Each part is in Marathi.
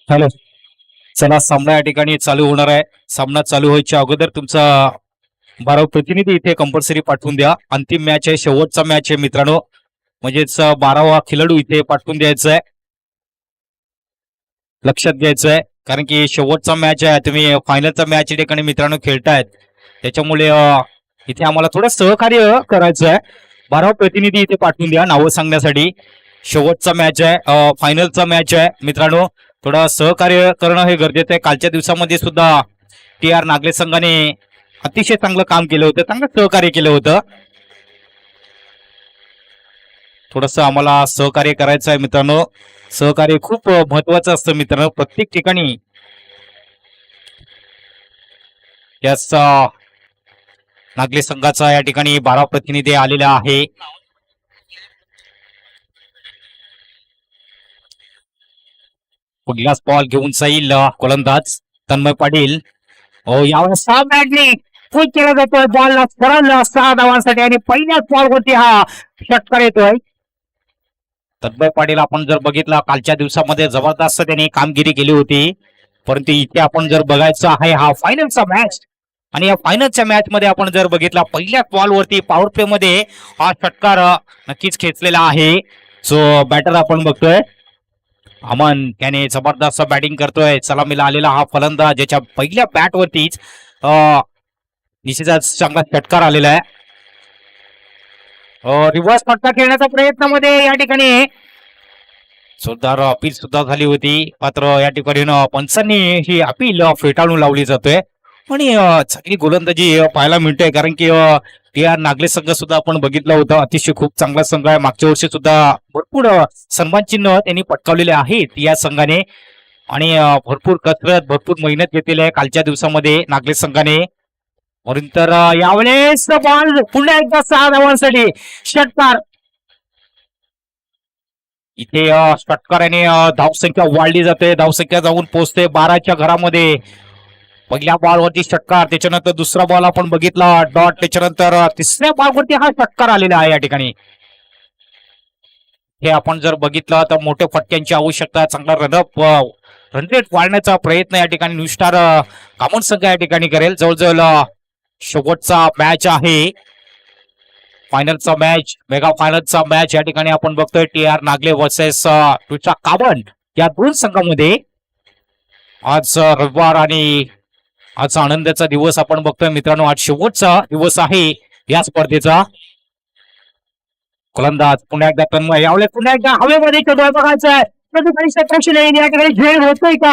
हॅलो. चला, सामना या ठिकाणी चालू होणार आहे. सामना चालू व्हायच्या अगोदर तुमचा 12 प्रतिनिधी इथे कंपल्सरी पाठवून द्या. अंतिम मॅच आहे, शेवटचा मॅच आहे मित्रांनो. म्हणजेच 12वा खेळाडू इथे पाठवून द्यायचा आहे. लक्षात घ्यायचं आहे, कारण की शेवटचा मॅच आहे. तुम्ही फायनलचा मॅच या ठिकाणी मित्रांनो खेळतायत, त्याच्यामुळे इथे आम्हाला थोडं सहकार्य करायचं आहे. 12 प्रतिनिधी इथे पाठवून द्या नावं सांगण्यासाठी. शेवटचा मॅच आहे, फायनलचा मॅच आहे मित्रांनो. थोडं सहकार्य करणं हे गरजेचं आहे. कालच्या दिवसामध्ये सुद्धा TR नागले संघाने अतिशय चांगलं काम केलं होतं, चांगलं सहकार्य केलं होतं. थोडस आम्हाला सहकार्य करायचं आहे मित्रांनो. सहकार्य खूप महत्वाचं असतं मित्रांनो, प्रत्येक ठिकाणी. याच नागले संघाचा या ठिकाणी 12 प्रतिनिधी आलेला आहे. पहिलाच बॉल घेऊन जाईल गोलंदाज तन्मय पाटील. यावेळेस क्विक केला जातोय बॉलला सरळ 6 धावांसाठी आणि पहिल्याच बॉलवरती हा षटकार येतोय. तन्मय पाटील आपण जर बघितला, कालच्या दिवसामध्ये जबरदस्त त्यांनी कामगिरी केली होती, परंतु इथे आपण जर बघायचं आहे हा फायनलचा मॅच, आणि या फायनलच्या मॅच मध्ये आपण जर बघितला, पहिल्याच बॉलवरती पॉवर प्ले मध्ये हा षटकार नक्कीच खेचलेला आहे. सो बॅटर आपण बघतोय अमन, त्याने जबरदस्त बॅटिंग करतोय. सलामीला आलेला हा फलंदाज, ज्याच्या पहिल्या बॅट वरतीच निश्चितच चांगला षटकार आलेला आहे. रिव्हर्स फटका खेळण्याच्या प्रयत्नामध्ये या ठिकाणी जोरदार अपील सुद्धा झाली होती, मात्र या ठिकाणी पंचांनी ही अपील फेटाळून लावली जातोय आणि चांगली गोलंदाजी पाहायला मिळते. कारण की TR नागले संघ सुद्धा आपण बघितलं होतं, अतिशय खूप चांगला संघ आहे. मागच्या वर्षी सुद्धा भरपूर सन्मान चिन्ह त्यांनी पटकावलेले आहेत या संघाने, आणि भरपूर कसरत, भरपूर मेहनत घेतलेली आहे कालच्या दिवसामध्ये नागले संघाने. म्हणून तर यावेळेस बॉल पुन्हा एकदा 6 धावांसाठी षटकार. इथे षटकाराने धावसंख्या वाढली जाते, धावसंख्या जाऊन पोहोचते 12च्या घरामध्ये. पहिल्या बॉलवरती षटकार, त्याच्यानंतर दुसरा बॉल आपण बघितला डॉट, त्याच्यानंतर तिसऱ्या बॉलवरती हा षटकार आलेला आहे या ठिकाणी. हे आपण जर बघितलं तर मोठ्या फटक्यांची आवश्यकता, चांगला रनअप रन रेट वाढण्याचा प्रयत्न या ठिकाणी न्यू स्टार कामन संघ या ठिकाणी करेल. जवळजवळ शेवटचा मॅच आहे, फायनलचा मॅच, मेगा फायनलचा मॅच या ठिकाणी आपण बघतोय. TR नागले वर्सेस टूचा कामन, या दोन संघामध्ये आज रविवार आणि आज आनंदाचा दिवस आपण बघतोय मित्रांनो. आज शेवटचा दिवस आहे या स्पर्धेचा. गोलंदाज पुन्हा एकदा तन्मय, यावेळेस पुन्हा एकदा हवेमध्ये चढवा बघायचा आहे. या ठिकाणी झेल होतोय का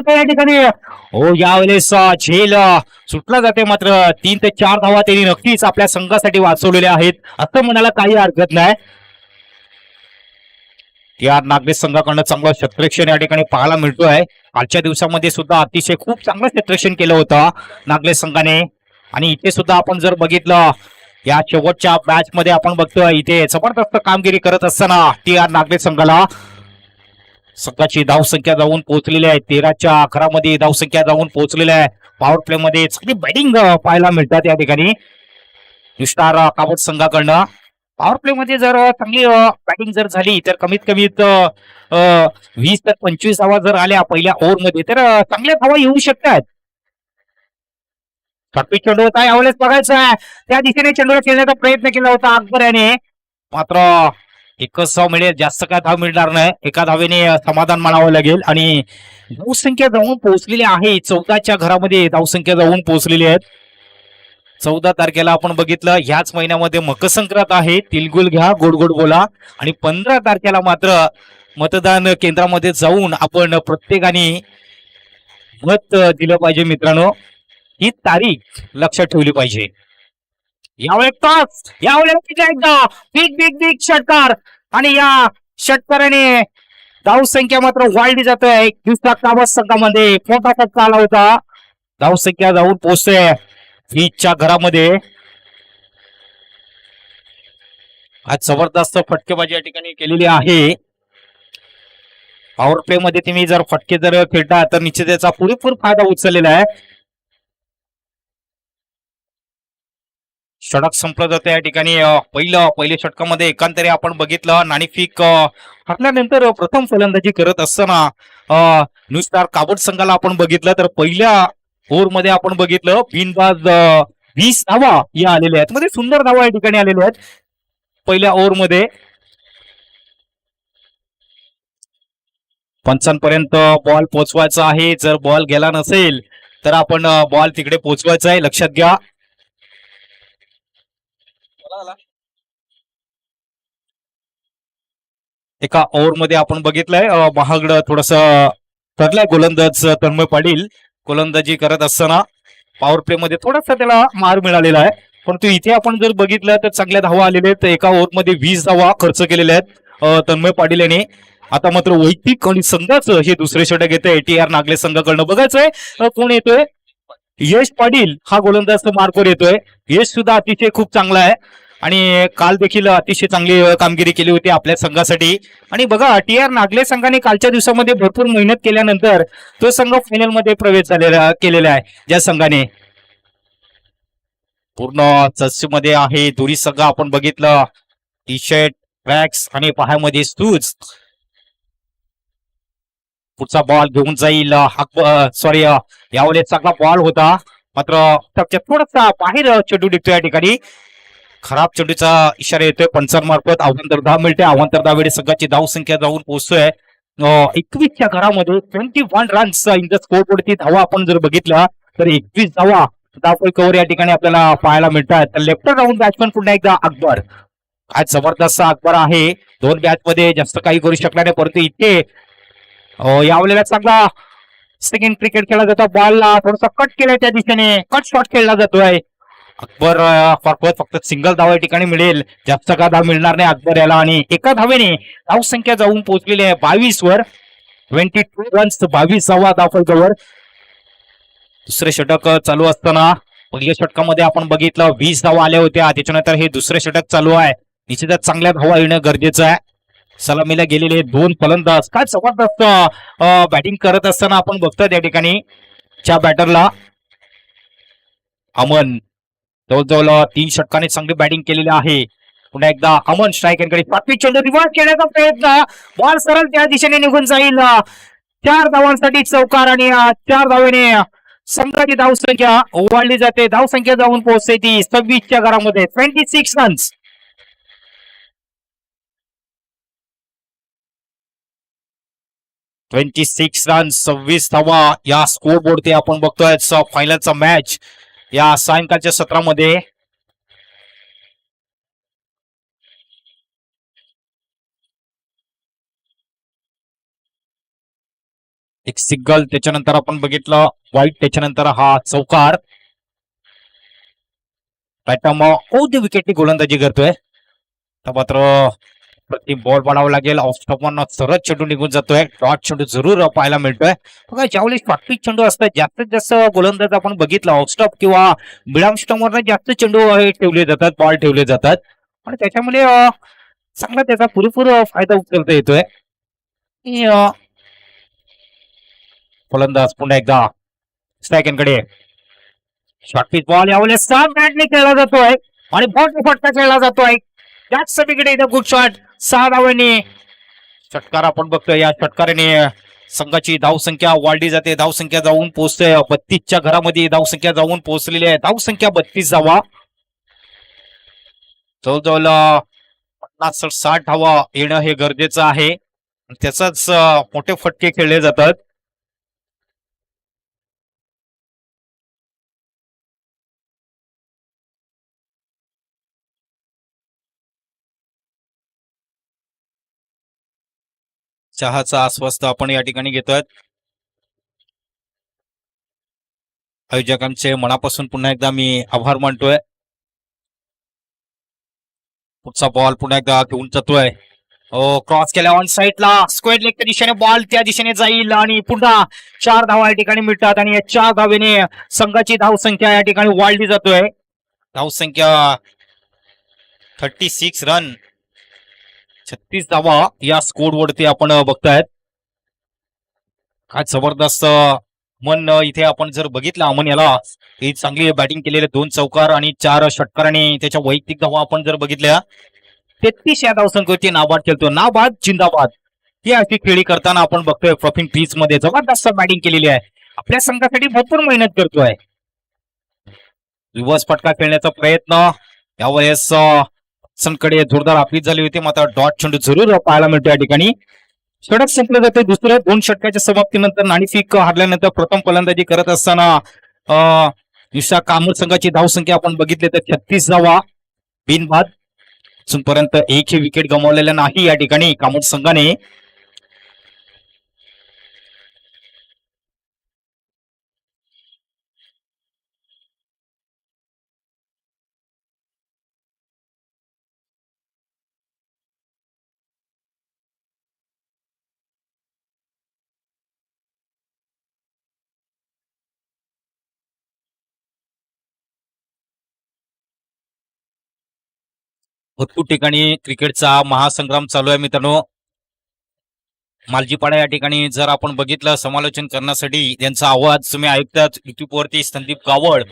या ठिकाणी? हो, यावेळेस झेल सुटला जाते, मात्र 3 ते 4 धावा त्यांनी नक्कीच आपल्या संघासाठी वाचवलेल्या आहेत, असं म्हणायला काही हरकत नाही. TR नागले संघाकडनं चांगलं क्षेत्ररक्षण या ठिकाणी पाहायला मिळतोय. कालच्या दिवसामध्ये सुद्धा अतिशय खूप चांगलं क्षेत्ररक्षण केलं होतं नागले संघाने, आणि इथे सुद्धा आपण जर बघितलं या शेवटच्या मॅच मध्ये आपण बघतोय इथे जबरदस्त कामगिरी करत असताना TR नागले संघाला संघाची धावसंख्या जाऊन पोहोचलेली आहे. 13च्या घरामध्ये धावसंख्या जाऊन पोहोचलेली आहे. पॉवर प्ले मध्ये चांगली बॅटिंग पाहायला मिळतात या ठिकाणी न्यू स्टार काबड संघाकडनं. पॉवर प्ले मध्ये जर चांगली बॅटिंग जर झाली तर कमीत कमी 20 ते 25 धावा जर आल्या पहिल्या ओव्हर मध्ये, तर चांगल्या धावा येऊ शकतात. चेंडू होता, यावेळेस बघायचं आहे त्या दिशेने चेंडूला खेळण्याचा प्रयत्न केला होता अकबर याने, मात्र एकच धाव मिळेल, जास्त काय धाव मिळणार नाही. एका धावेने समाधान मानावं लागेल, आणि धावसंख्या जाऊन पोहोचलेली आहे. 14च्या घरामध्ये धावसंख्या जाऊन पोहोचलेली आहेत. 14 तारखेला आपण बघितलं ह्याच महिन्यामध्ये मकर संक्रांत आहे, तिलगुल घ्या गोड गोड बोला, आणि 15 तारखेला मात्र मतदान केंद्रामध्ये जाऊन आपण प्रत्येकाने मत दिलं पाहिजे मित्रांनो. ही तारीख लक्षात ठेवली पाहिजे. यावेळेस एकदा बिग बिग बिग षटकार, आणि या षटकाराने धावसंख्या मात्र वाढली जाते. दुसऱ्या काबस संघामध्ये मोठा फटका आला होता, धावसंख्या जाऊन पोहोचते 20च्या घरामध्ये. आज जबरदस्त फटकेबाजी या ठिकाणी केलेली आहे. पॉवर प्ले मध्ये तुम्ही जर फटके जर खेळता तर निश्चित त्याचा पुरेपूर फायदा उचललेला आहे. षटक संपलं जातं या ठिकाणी. पहिल्या षटकामध्ये एकांतरी आपण बघितलं नाणेफेक हरल्यानंतर प्रथम फलंदाजी करत असताना नुसतार काबड संघाला आपण बघितलं तर पहिल्या ओव्हरमध्ये आपण बघितलं बिनबाद 20 धावा या आलेल्या आहेत. मध्ये सुंदर धावा या ठिकाणी आलेल्या आहेत पहिल्या ओव्हरमध्ये. पंचांपर्यंत बॉल पोहोचवायचा आहे. जर बॉल गेला नसेल तर आपण बॉल तिकडे पोहोचवायचा आहे, लक्षात घ्या. एका ओव्हरमध्ये आपण बघितलंय महागड थोडस ठरलाय गोलंदाज तन्मय पाटील. गोलंदाजी करत असताना पॉवर प्ले मध्ये थोडासा त्याला मार मिळालेला आहे, परंतु इथे आपण जर बघितलं तर चांगल्या धावा आलेल्या आहेत. एका ओव्हरमध्ये 20 धावा खर्च केलेल्या आहेत तन्मय पाटील यांनी. आता मात्र वैयक्तिक आणि संघाचं हे दुसरे षटक येतंय ATR नागले संघाकडनं. बघायचंय कोण येतोय. यश पाटील हा गोलंदाज मार्कवर येतोय. यश सुद्धा अतिशय खूप चांगला आहे आणि काल देखील अतिशय चांगली कामगिरी केली होती आपल्या संघासाठी. आणि बघा TR नागले संघाने कालच्या दिवसामध्ये भरपूर मेहनत केल्यानंतर तो संघ फायनल मध्ये प्रवेश केलेला आहे. ज्या संघाने पूर्ण चर्चेमध्ये आहे दोन्ही संघ आपण बघितलं. टी शर्ट ट्रॅक्स आणि पायामध्ये शूज. पुढचा बॉल घेऊन जाईल सॉरी यावेळेस चांगला बॉल होता, मात्र थोडासा बाहेर चेंडू निघतो या ठिकाणी. खराब चेंडूचा इशारा येतोय पंचांमार्फत. अवांतर 10 मिनिटे अवांतर 10 वेळी संघाची धाव संख्या जाऊन पोहोचतोय 21च्या घरामध्ये 21 रन्स इन द स्कोरबोर्ड. ती धावा आपण जर बघितलं तर 21 धावा धावफळ कव्हर या ठिकाणी आपल्याला पाहायला मिळतात. तर लेफ्ट राऊंड बॅट्समन पुन्हा एकदा अकबर. काय जबरदस्त अकबर आहे. 2 बॅच मध्ये जास्त काही करू शकला नाही, परंतु इथे यावेळेला चांगला सेकंड क्रिकेट खेळला जातो. बॉलला थोडासा कट केलाय त्या दिशेने, कट शॉट खेळला जातोय. अकबर फक्त सिंगल धाव या ठिकाणी मिळेल, जास्त का धाव मिळणार नाही अकबर याला. आणि एका धावेने धाव संख्या जाऊन पोहोचलेली आहे 22 वर. 22 रन्स 22 धावा धावफलकावर. दुसरे षटक चालू असताना पहिल्या षटकामध्ये आपण बघितलं 20 धावा आल्या होत्या. त्याच्यानंतर हे दुसरे षटक चालू आहे. निश्चितच चांगल्या धावा येणं गरजेचं आहे. सलामीला गेलेले 2 फलंदाज काय जबरदस्त बॅटिंग करत असताना आपण बघतोय त्या ठिकाणी. च्या बॅटरला अमन जवळजवळ 3 षटकाने चांगली बॅटिंग केलेली आहे. पुन्हा एकदा अमन स्ट्रायकरकडे प्राथमिक चेंडू रिव्हर्स केल्याचा प्रयत्न. बॉल सरळ त्या दिशेने निघून जाईल. 4 धावांसाठी चौकार आणि 4 धावेने संघाची धावसंख्या वाढली जाते. धावसंख्या जाऊन पोहोचते ती 26च्या घरामध्ये 26 रन्स. 26 रन्स 26 धावा या स्कोरबोर्डवरती आपण बघतोय फायनलचा मॅच या सायंकाळच्या सत्रामध्ये. एक सिंगल, त्याच्यानंतर आपण बघितलं वाईट, त्याच्यानंतर हा चौकार. औद्य विकेटनी गोलंदाजी करतोय. मात्र प्रति बॉल बनावं लागेल. ऑफ स्टॉपवर सरळ चेंडू निघून जातोय. डॉट चेंडू जरूर पाहायला मिळतोय. बघा ज्यावेळेस प्राथमिक चेंडू असतात जास्तीत जास्त गोलंदाज आपण बघितलं ऑफ स्टॉप किंवा मिडआर्म स्टॉपवर जास्त चेंडू ठेवले जातात, बॉल ठेवले जातात आणि त्याच्यामुळे चांगला त्याचा पुरेपूर फायदा उचलता येतोय. फलंदाज पुन्हा एकदा स्ट्रायकरकडे शॉर्ट पिच बॉल यावेळेस बॅटने खेळला जातोय आणि बॉल फटका खेळला जातोय. त्याच सगळीकडे इथं गुड शॉट 6 धावांनी षटकार आपण बघतोय. या षटकाराने संघाची धावसंख्या वाढली जाते. धावसंख्या जाऊन पोहोचते 32च्या घरामध्ये. धावसंख्या जाऊन पोहोचलेली आहे. धावसंख्या 32 धावा. जवळजवळ 50-60 धावा येणं हे गरजेचं आहे. त्याचाच मोठे फटके खेळले जातात. चहाचा आस्वास्त आपण या ठिकाणी घेतोय. आयोजकांचे मनापासून पुन्हा एकदा मी आभार मानतोय. पुढचा बॉल पुन्हा एकदा घेऊन जातोय. क्रॉस केल्या ऑन साईडला स्क्वेअर लेगच्या दिशेने बॉल त्या दिशेने जाईल आणि पुन्हा 4 धावा या ठिकाणी मिळतात आणि या 4 धावेने संघाची धावसंख्या या ठिकाणी वाढली जातोय. धावसंख्या 36 रन 36 धावा या स्कोरवरती आपण बघतायत. काय जबरदस्त इथे आपण जर बघितलं अमन याला ही चांगली बॅटिंग केलेले 2 चौकार आणि 4 षटकार आणि त्याच्या वैयक्तिक धावा आपण जर बघितल्या 33 या धावसंख्येवरती नाबाद खेळतो. नाबाद जिंदाबाद ही अशी खेळी करताना आपण बघतोय प्रफिन पीच मध्ये जबरदस्त बॅटिंग केलेली आहे. आपल्या संघासाठी भरपूर मेहनत करतोय. रिव्हर्स फटका खेळण्याचा प्रयत्न यावेळेस कडे जोरदार अपील झाली होती मात्र डॉट चेंडू जरूर पाहायला मिळतो या ठिकाणी. षटक संपलं जाते. दुसऱ्या 2 षटकाच्या समाप्तीनंतर नाणेफेक हारल्यानंतर प्रथम फलंदाजी करत असताना निशा कामत संघाची धावसंख्या आपण बघितली तर 36 धावा बिनबाद. अजूनपर्यंत एकही विकेट गमावलेला नाही या ठिकाणी कामत संघाने. भरपूर ठिकाणी क्रिकेटचा महासंग्राम चालू आहे मित्रांनो. मालजीपाडा या ठिकाणी जर आपण बघितलं समालोचन करण्यासाठी त्यांचा आवाज तुम्ही ऐकतात युट्यूबवरती संदीप गावड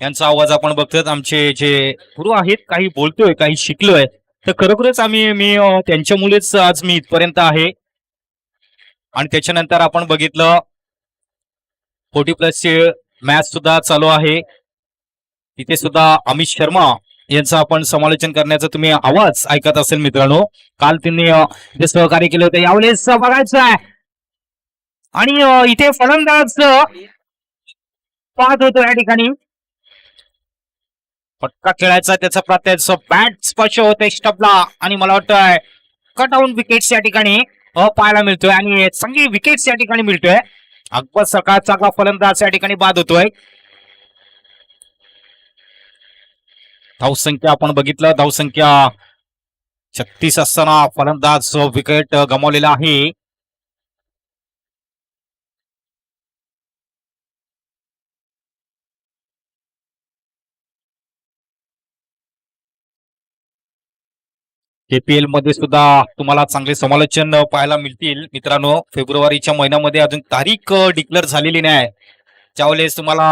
यांचा आवाज आपण बघतात. आमचे जे गुरु आहेत काही बोलतोय काही शिकलोय तर खरोखरच मी त्यांच्यामुळेच आज मी इथपर्यंत आहे. आणि त्याच्यानंतर आपण बघितलं 40+ ची मॅच सुद्धा चालू आहे. तिथे सुद्धा अमित शर्मा यांचं आपण समालोचन करण्याचा तुम्ही आवाज ऐकत असेल मित्रांनो. काल त्यांनी सहकार्य केले होते यावेळेस बघायचं आहे. आणि इथे फलंदाज पाहत होतो या ठिकाणी फटका खेळायचा त्याचा प्रत्यक्ष बॅट स्पर्श होतोय स्टंपला आणि मला वाटतंय कट आउट विकेट्स या ठिकाणी पाहायला मिळतोय आणि चांगली विकेट्स या ठिकाणी मिळतोय. अकबर सकाळ चांगला फलंदाज या ठिकाणी बाद होतोय. धावसंख्या आपण बघितलं धावसंख्या 36 असताना फलंदाज विकेट गमावलेला आहे. KPL मध्ये सुद्धा तुम्हाला चांगले समालोचन पाहायला मिळतील मित्रांनो. फेब्रुवारीच्या महिन्यामध्ये अजून तारीख डिक्लेअर झालेली नाही. त्यावेळेस तुम्हाला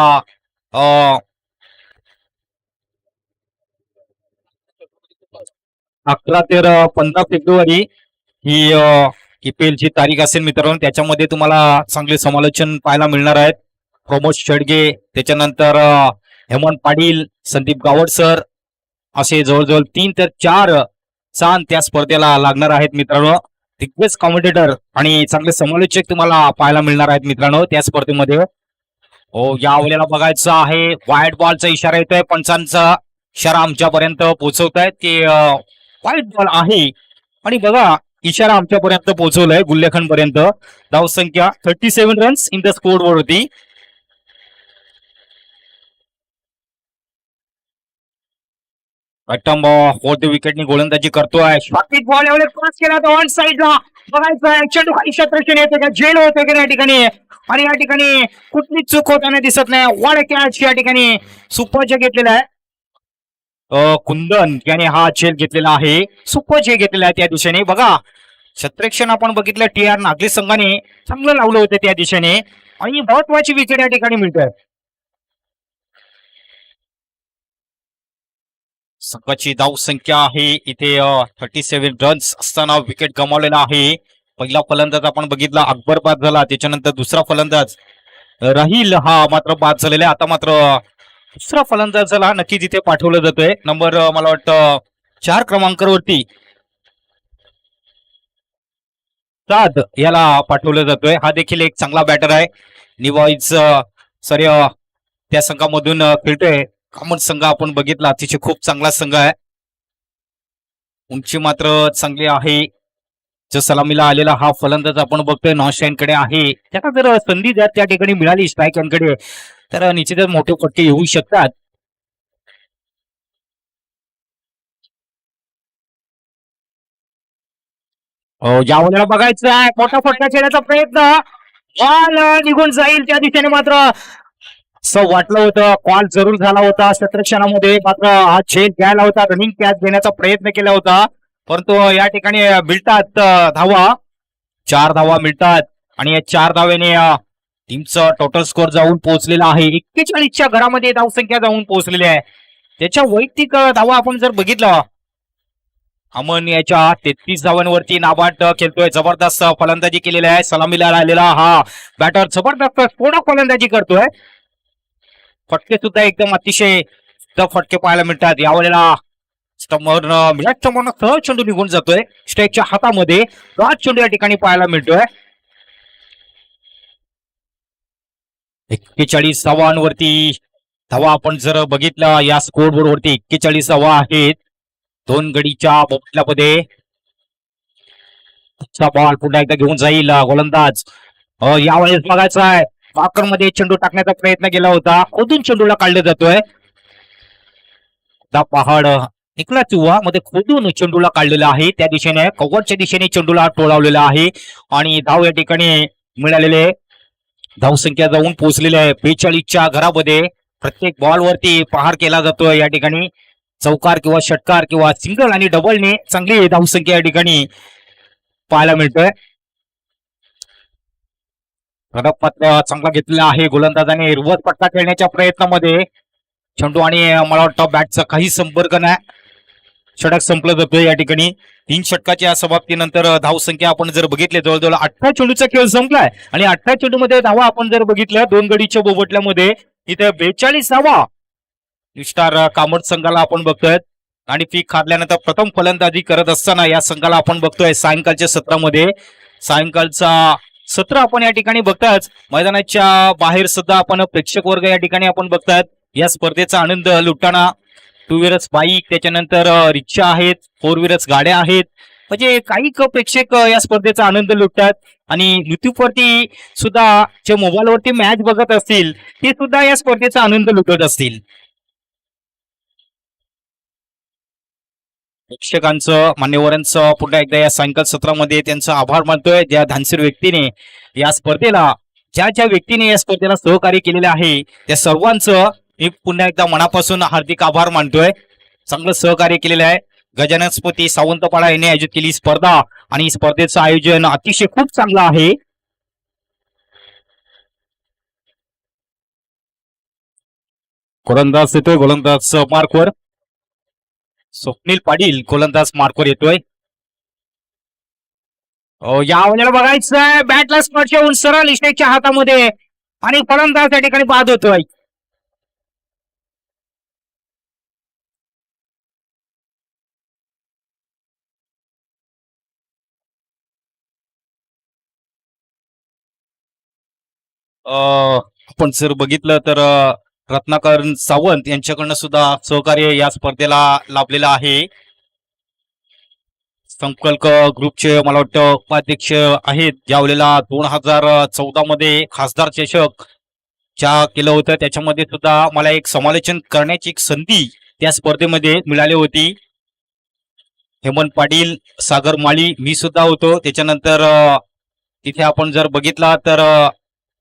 11 ते 15 फेब्रुवारी ही KPL ची तारीख असेल मित्रांनो. त्याच्यामध्ये तुम्हाला चांगले समालोचन पाहायला मिळणार आहेत. प्रमोद शेडगे त्याच्यानंतर हेमंत पाटील संदीप गावड सर असे जवळजवळ 3 ते 4 चांद त्या स्पर्धेला लागणार आहेत मित्रांनो. दिग्गज कॉमेंटेटर आणि चांगले समालोचक तुम्हाला पाहायला मिळणार आहेत मित्रांनो त्या स्पर्धेमध्ये. या वेळेला बघायचं आहे व्हाईट बॉलचा इशारा येतोय. पंचांचा इशारा आमच्यापर्यंत पोहोचवतायत की व्हाईट बॉल आहे आणि बघा इशारा आमच्यापर्यंत पोहोचवलाय गुल्लेखंड पर्यंत. धावसंख्या 37 runs in the score board होती. फोर्थ विकेटनी गोलंदाजी करतोय. शॉर्ट बॉल एवढे क्रॉस केला तर ऑन साईडला बघायचं चेंडू खाली क्षेत्रक्षण येते का झेल होते का या ठिकाणी आणि या ठिकाणी कुठलीच चूक होताना दिसत नाही. वॉड कॅच या ठिकाणी सुपर जे घेतलेला आहे कुंदन याने हा झेल घेतलेला आहे. सुपर जे घेतलेला आहे त्या दिशेने बघा क्षेत्रक्षण आपण बघितलं TR नागले संघाने चांगलं लावलं होतं त्या दिशेने आणि महत्वाची विकेट या ठिकाणी मिळते. संघाची धावसंख्या आहे इथे 37 रन्स असताना विकेट गमावलेला आहे. पहिला फलंदाज आपण बघितला अकबर बाद झाला. त्याच्यानंतर दुसरा फलंदाज राहील हा मात्र बाद झालेला आहे. आता मात्र दुसरा फलंदाजाला नक्की जिथे पाठवलं जातोय नंबर मला वाटतं 4 क्रमांकावरती साद याला पाठवलं जातोय. हा देखील एक चांगला बॅटर आहे. निवाईज सर त्या संघामधून खेळतोय. कामत संघ आपण बघितला अतिशय खूप चांगला संघ आहे. उंची मात्र चांगली आहे. जो सलामीला आलेला हा फलंदाज आपण बघतोय नॉन कडे आहे. त्याला जर संधी जर त्या ठिकाणी मिळाली स्ट्राईक यांकडे तर निश्चितच मोठे फटके येऊ शकतात. या वेळेला बघायचं आहे मोठा फटका खेळण्याचा प्रयत्न बॉल निघून जाईल त्या दिशेने मात्र असं वाटलं होतं. कॉल जरूर झाला होता क्षेत्रक्षणामध्ये मात्र हा झेल घ्यायला होता. रनिंग कॅच घेण्याचा प्रयत्न केला होता परंतु या ठिकाणी मिळतात धावा 4 धावा मिळतात आणि या 4 धावेने टीमचा टोटल स्कोर जाऊन पोहोचलेला आहे 41च्या घरामध्ये धावसंख्या जाऊन पोहोचलेली आहे. त्याच्या वैयक्तिक धावा आपण जर बघितलं, अमन याच्या 33 धावांवरती नाबाद खेळतोय. जबरदस्त फलंदाजी केलेली आहे. सलामीला आलेला हा बॅटर जबरदस्त स्फोटक फलंदाजी करतोय. फटके सुद्धा एकदम अतिशय फटके पाहायला मिळतात. यावेळेला सहज चेंडू निघून जातोय स्ट्राईकच्या हातामध्ये. गाठ चेंडू या ठिकाणी पाहायला मिळतोय. 41 धावांवरती धावा आपण जर बघितलं या स्कोर बोर्ड वरती 41 धावा आहेत. 2 गडीच्या बोबल्यामध्ये बॉल पुन्हा एकदा घेऊन जाईल गोलंदाज. यावेळेस बघायचं आहे वाकर मध्ये चेंडू टाकण्याचा प्रयत्न केला होता. खोदून चेंडूला काढलं जातोय. पहाड निकला चुवा मध्ये खोदून चेंडूला काढलेला आहे. त्या दिशेने कव्हरच्या दिशेने चेंडूला टोळावलेला आहे आणि धाव या ठिकाणी मिळालेले धावसंख्या जाऊन पोहोचलेली आहे 42च्या घरामध्ये. प्रत्येक बॉल वरती प्रहार केला जातोय. या ठिकाणी चौकार किंवा षटकार किंवा सिंगल आणि डबलने चांगली धावसंख्या या ठिकाणी पाहायला मिळतोय. मात्र चांगला घेतलेला आहे गोलंदाजाने. रिव्हर्स पट्टा खेळण्याच्या प्रयत्नामध्ये चेंडू आणि मला वाटतं बॅटचा काही संपर्क नाही. षटक संपलं जातोय या ठिकाणी. 3 षटकाच्या समाप्तीनंतर धावसंख्या आपण जर बघितले जवळजवळ 18 चेंडूचा खेळ संपलाय आणि 18 चेंडूमध्ये धावा आपण जर बघितल्या 2 गडीच्या बोबटल्यामध्ये इथे 42 धावा स्टार कामत संघाला आपण बघतोय. आणि पीक हारल्यानंतर प्रथम फलंदाजी करत असताना या संघाला आपण बघतोय सायंकाळच्या सत्रामध्ये. सायंकाळचा सत्र आपण या ठिकाणी बघताच. मैदानाच्या बाहेर सुद्धा आपण प्रेक्षक वर्ग या ठिकाणी आपण बघतात. या स्पर्धेचा आनंद लुटताना 2 व्हीलर्स बाईक, त्याच्यानंतर रिक्षा आहेत, 4 व्हीलर्स गाड्या आहेत. म्हणजे काही प्रेक्षक या स्पर्धेचा आनंद लुटतात आणि युट्यूबवरती सुद्धा जे मोबाईलवरती मॅच बघत असतील ते सुद्धा या स्पर्धेचा आनंद लुटत असतील. प्रेक्षकांचं मान्यवरांचं पुन्हा एकदा या सायंकाळ सत्रामध्ये त्यांचा आभार मानतोय. ज्या धानसीर व्यक्तीने या स्पर्धेला ज्या व्यक्तीने या स्पर्धेला सहकार्य केलेले आहे त्या सर्वांचं मी पुन्हा एकदा मनापासून हार्दिक आभार मानतोय. चांगलं सहकार्य केलेलं आहे. गजाननस्पती सावंतपाडा यांनी आयोजित केली स्पर्धा आणि स्पर्धेचं आयोजन अतिशय खूप चांगलं आहे. गोलंदाज येतोय. गोलंदाज मार्कवर स्वप्नील पाटील गोलंदाज मार्कवर येतोय. यावेळेला बघायचंय बॅटला स्पर्श होऊन सरळ इष्टेच्या हातामध्ये आणि फलंदाज त्या ठिकाणी बाद होतोय. आपण जर बघितलं तर रत्नाकर सावंत यांच्याकडनं सुद्धा सहकार्य या स्पर्धेला लाभलेलं आहे. संकल्प ग्रुपचे मला वाटतं उपाध्यक्ष आहेत. ज्यावेळेला 2014 मध्ये खासदार चषक ज्या केलं होतं त्याच्यामध्ये सुद्धा मला एक समालोचन करण्याची एक संधी त्या स्पर्धेमध्ये मिळाली होती. हेमंत पाटील, सागर माळी, मी सुद्धा होतो. त्याच्यानंतर तिथे आपण जर बघितला तर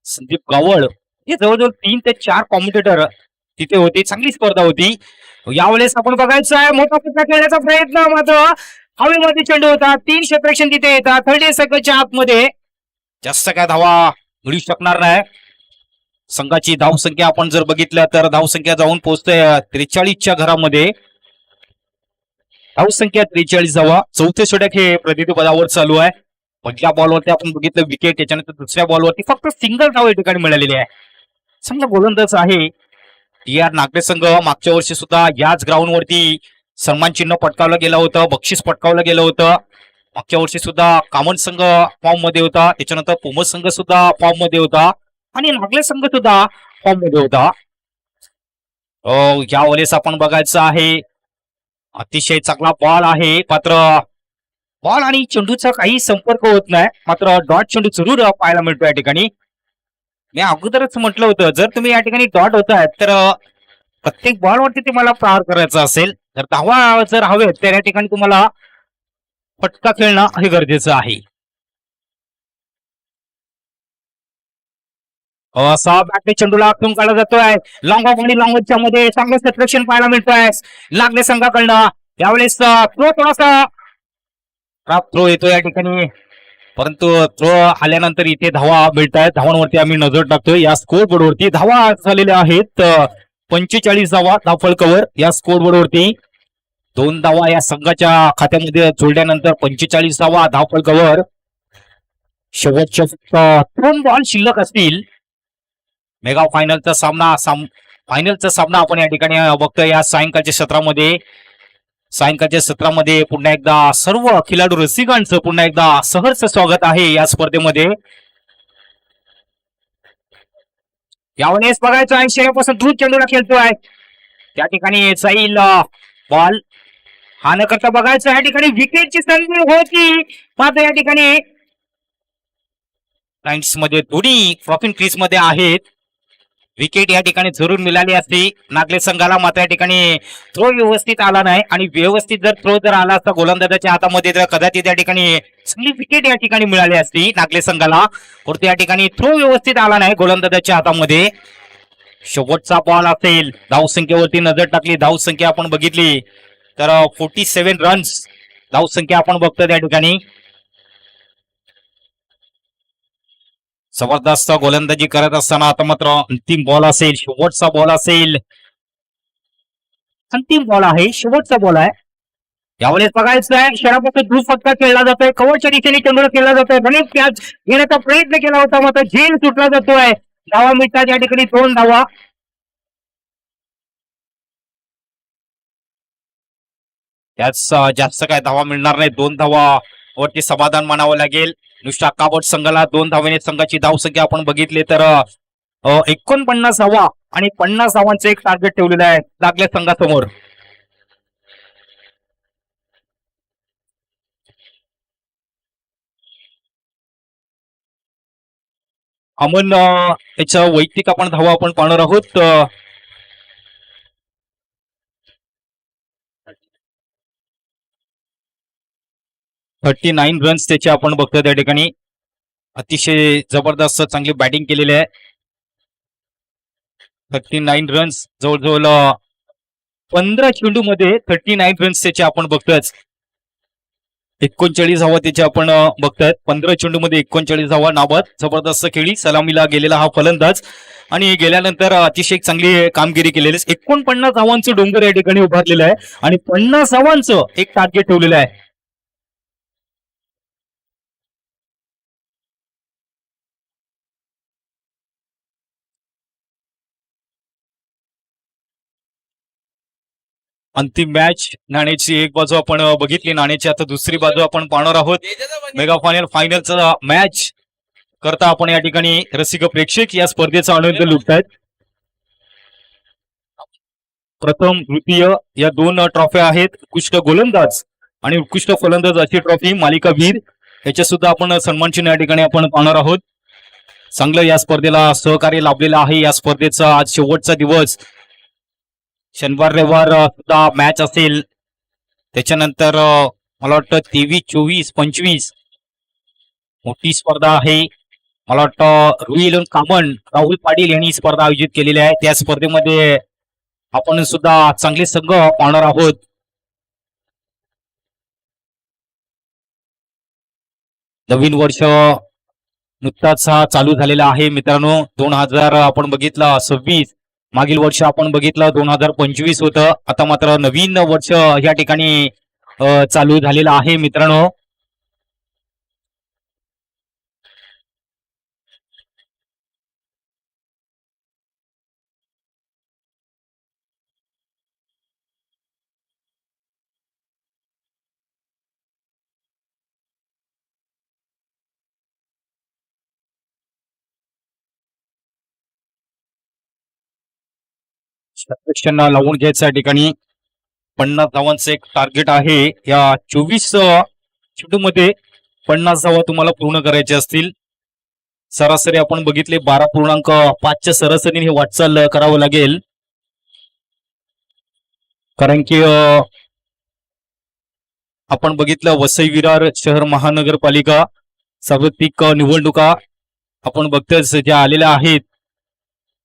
संदीप गावळ हे जवळजवळ 3 ते 4 कॉमेंटेटर तिथे होते. चांगली स्पर्धा होती. यावेळेस आपण बघायचं आहे मोठा फटका खेळण्याचा प्रयत्न मात्र हवेमध्ये चेंडू होता. 3 क्षेत्ररक्षण तिथे येतात. 30 सेकंडच्या आतमध्ये जास्त काय धावा मिळू शकणार नाही. संघाची धावसंख्या आपण जर बघितलं तर धावसंख्या जाऊन पोहोचते 43च्या घरामध्ये. धावसंख्या 43 धावा. चौथे षटक हे प्रतिनिधी पदावर चालू आहे. पहिल्या बॉलवरती आपण बघितलं विकेट, त्याच्यानंतर दुसऱ्या बॉलवरती फक्त सिंगल धाव या ठिकाणी मिळालेली आहे. चांगला गोलंदाज आहे TR नागरे संघ. मागच्या वर्षी सुद्धा याच ग्राउंड वरती सन्मान चिन्ह पटकावलं गेलं होतं, बक्षीस पटकावलं गेलं होतं. मागच्या वर्षी सुद्धा कामन संघ फॉर्म मध्ये होता, त्याच्यानंतर पोमस संघ सुद्धा फॉर्म मध्ये होता आणि नागले संघ सुद्धा फॉर्म मध्ये होता. यावेळेस आपण बघायचं आहे अतिशय चांगला बॉल आहे. मात्र बॉल आणि चेंडूचा काही संपर्क होत नाही. मात्र डॉट चेंडू जरूर पाहायला मिळतो या ठिकाणी. मी अगोदरच म्हटलं होतं जर तुम्ही या ठिकाणी डॉट होताय तर प्रत्येक बॉलवरती तुम्हाला प्रहार करायचा असेल तर धावा जर हवेत तर या ठिकाणी तुम्हाला फटका खेळणं हे गरजेचं आहे. असा बॅटने चेंडूला आखून काढला जातोय. लॉंग ऑफ आणि लॉंग ऑफच्या मध्ये चांगलं सेक्शन पाहायला मिळतोय लागले संघाकडनं. यावेळेस थ्रो थोडासा थ्रो येतो या ठिकाणी. परंतु थ्रो आल्यानंतर इथे धावा मिळत आहेत. धावांवरती आम्ही नजर टाकतोय. या स्कोर बोर्डवरती धावा झालेल्या आहेत 45 धावा धावफलकावर या स्कोर बोर्डवरती. 2 धावा या संघाच्या खात्यामध्ये जोडल्यानंतर 45 धावा धावफलकावर. शेवटच्या फक्त 2 बॉल शिल्लक असतील. मेगा फायनलचा सामना आपण या ठिकाणी बघतोय. या सायंकाळच्या सत्रामध्ये पुन्हा एकदा सर्व खिलाडू रसिकांचं पुन्हा एकदा सहर्ष स्वागत आहे या स्पर्धेमध्ये. यावेळेस बघायचं आहे शेऱ्यापासून दूर चेंडूला खेळतोय. त्या ठिकाणी जाईल बॉल. हा न करता बघायचं या ठिकाणी विकेटची संधी होती. मात्र या ठिकाणी लाईन्स मध्ये दोन्ही प्रॉफिट क्रीज मध्ये आहेत. विकेट या ठिकाणी जरूर मिळाली असती नागले संघाला. मात्र या ठिकाणी थ्रो व्यवस्थित आला नाही आणि व्यवस्थित जर थ्रो आला असता गोलंदाजाच्या हातामध्ये तर कदाचित या ठिकाणी चांगली विकेट या ठिकाणी मिळाली असती नागले संघाला. परंतु या ठिकाणी थ्रो व्यवस्थित आला नाही गोलंदाजाच्या हातामध्ये. शेवटचा बॉल असेल. धावसंख्येवरती नजर टाकली. धावसंख्या आपण बघितली तर 47 रन्स धावसंख्या आपण बघतो त्या ठिकाणी. जबरदस्त गोलंदाजी करत असताना आता मात्र अंतिम बॉल असेल. शेवटचा बॉल असेल. अंतिम बॉल आहे. शेवटचा बॉल आहे. यावेळेस बघायचं आहे शहरापासून दूर फटका खेळला जातोय. कव्हरच्या दिशेने चेंडू खेळला जातोय. अनेक कॅच घेण्याचा प्रयत्न केला होता मात्र झेल सुटला जातोय. धावा मिळतात या ठिकाणी 2 धावा. त्याच जास्त काय धावा मिळणार नाही. 2 धावा वरती समाधान मानावं लागेल. नुसता काबड संघाला 2 धावेने संघाची धावसंख्या आपण बघितली तर 49 धावा आणि 50 धावांचं एक टार्गेट ठेवलेलं आहे लागल्या संघासमोर. अमन याच्या वैयक्तिक आपण धावा आपण पाहणार आहोत. 39 रन्स त्याचे आपण बघतो त्या ठिकाणी. अतिशय जबरदस्त चांगली बॅटिंग केलेली आहे. 39 रन्स जवळजवळ 15 चेंडू मध्ये 39 रन्स त्याचे आपण बघतोय. 39 धावा त्याचे आपण बघतोय. 15 चेंडू मध्ये 39 धावा. नाबाद जबरदस्त खेळी. सलामीला गेलेला हा फलंदाज आणि गेल्यानंतर अतिशय चांगली कामगिरी केलेली. 49 धावांचं डोंगर या ठिकाणी उभारलेलं आहे आणि 50 धावांचं एक टार्गेट ठेवलेलं आहे. अंतिम मॅच. नाण्याची एक बाजू आपण बघितली. नाण्याची आता दुसरी बाजू आपण पाहणार आहोत. मेगा फायनलचा मॅच करता आपण या ठिकाणी रसिक प्रेक्षक या स्पर्धेचा आनंद लुटतायत. प्रथम द्वितीय या 2 ट्रॉफ्या आहेत. उत्कृष्ट गोलंदाज आणि उत्कृष्ट फलंदाज अशी ट्रॉफी मालिकावीर याचे सुद्धा आपण सन्मान चिन्ह या ठिकाणी आपण पाहणार आहोत. चांगलं या स्पर्धेला सहकार्य लाभलेलं आहे. या स्पर्धेचा आज शेवटचा दिवस. शनिवार रविवार सुद्धा मॅच असेल. त्याच्यानंतर मला वाटतं 23, 24, 25 मोठी स्पर्धा आहे. मला वाटतं रुईल कामन राहुल पाटील यांनी स्पर्धा आयोजित केलेली आहे. त्या स्पर्धेमध्ये आपण सुद्धा चांगले संघ पाहणार आहोत. नवीन वर्ष नुकताच चालू झालेला आहे मित्रांनो. 2000 आपण बघितलं 26. मागील वर्ष आपण बघितलं 2025 होतं. आता मात्र नवीन वर्ष या ठिकाणी चालू झालेलं आहे मित्रांनो. क्षेत्ररक्षण लावून घ्यायचं या ठिकाणी. 50 धावांचं एक टार्गेट आहे. या 24 चेंडूमध्ये 50 धावा तुम्हाला पूर्ण करायचे असतील. सरासरी आपण बघितले 12.5च्या सरासरीने हे वाटचाल करावं लागेल. कारण की आपण बघितलं वसई विरार शहर महानगरपालिका सार्वत्रिक निवडणुका आपण बघतोय ज्या आलेल्या आहेत.